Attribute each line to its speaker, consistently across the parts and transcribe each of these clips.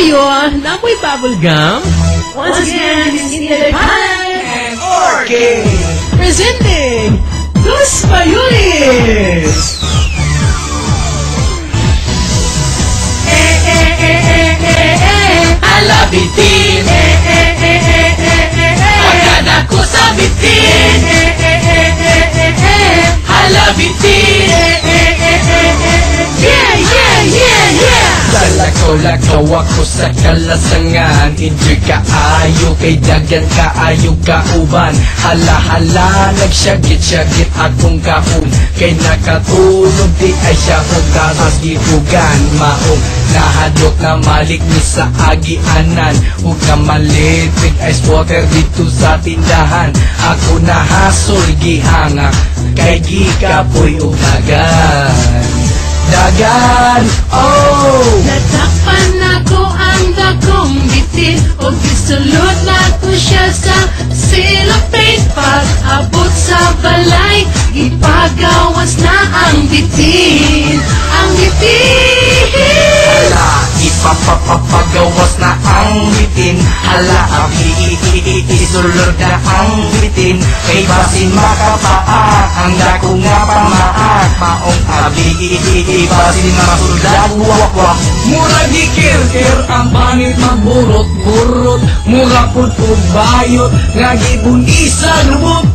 Speaker 1: kayo na amoy bubblegum? Once again, it's Inday Pie
Speaker 2: and Orchid
Speaker 1: presenting Dos Mayulis!
Speaker 2: Ala bitin, pagkada ko sa bitin. Ala bitin,
Speaker 1: Yeah, yeah, yeah, yeah!
Speaker 2: Lakaw-lakaw ako sa kalasangan. Enjoy kaayo, kay dagan kaayo kauban. Hala-hala, nagsyagit-syagit akong kahon. Kay nakatulog di ay siya kong kakasipugan. Maong nahadok na malik ni sa agianan. Huwag ka malitig ice water dito sa tindahan. Ako nahasol gihangak, kay gikapoy ugagan. Dagan, oh!
Speaker 1: Natakpan ako ang dagong bitin o gisulod na ko siya sa silapin. Pag-abot sa balay, ipagawas na ang bitin. Ang bitin!
Speaker 2: Hala, ipapapagawas na ang bitin. Hala, isulod na ang bitin. Kay basin makapaak, ang dako nga pamaak. Maong abi, basin masulag wakwak. Murag gikir-kir, ang panit magburot-burot. Mura pud bayot, nga gibun isa lubot.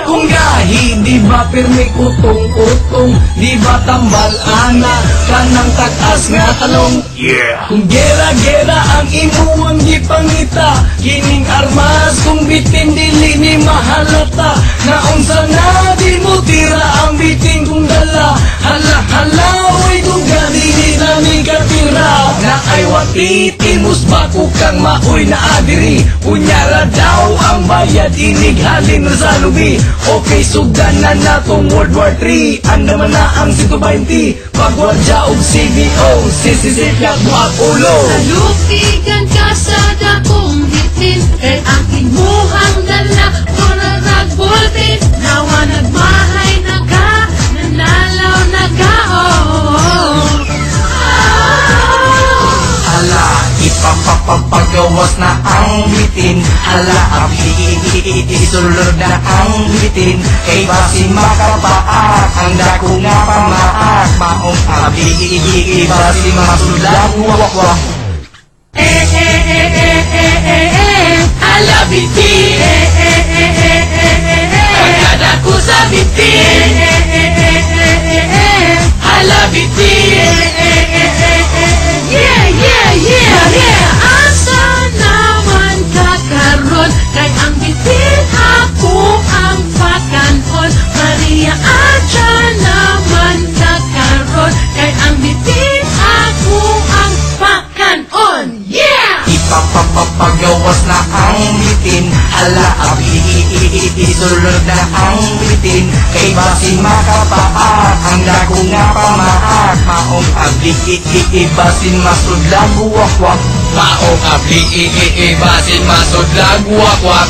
Speaker 2: Kung gahi, di ba pirmi utong-utong, di ba tambal ana, kanang takas nga talong. Yeah! Kung gera-gera ang imuang gipangita, kining armas kung bitin dili ni mahalata. Naunsa na di mo tira ang bitin kung dala. Hala-hala, way kung ganini na ni katira. Na ay wapitin, musbako kang maoy na adiri. Unyara daw ang bayad, inighalin na sa lubi. Okay, sugdan na natong World War III. Anda man na ang 120, pagwadya og CBO, sisisit na buhag ulo.
Speaker 1: Nalupigan ka sa dakong bitin, kay ang imuhang dala, mura nagbultin. Nawa nagmahay na ka, nanalaw na ka, oh.
Speaker 2: Hala, ipapapagawas na ang bitin. Hala, isulod na ang bitin. Kay basin makapaak, ang dako nga pamaak. Maong abi, basin masulag wakwak. Hala bitin, pagkada ko sa bitin. Hala bitin,
Speaker 1: Yeah, yeah, yeah, yeah! Asa naman kakaroon, kay ang bitin ako ang pakanon. Maria Adja naman kakaroon, kay ang bitin ako ang pakanon. Yeah!
Speaker 2: ipapapagawas na ang bitin. Hala, isulod na ang bitin. Kay basin makapaak, ang dako nga pamaak. Maong abi, basin masudlag wakwak. Maong abi, basin masudlag wakwak.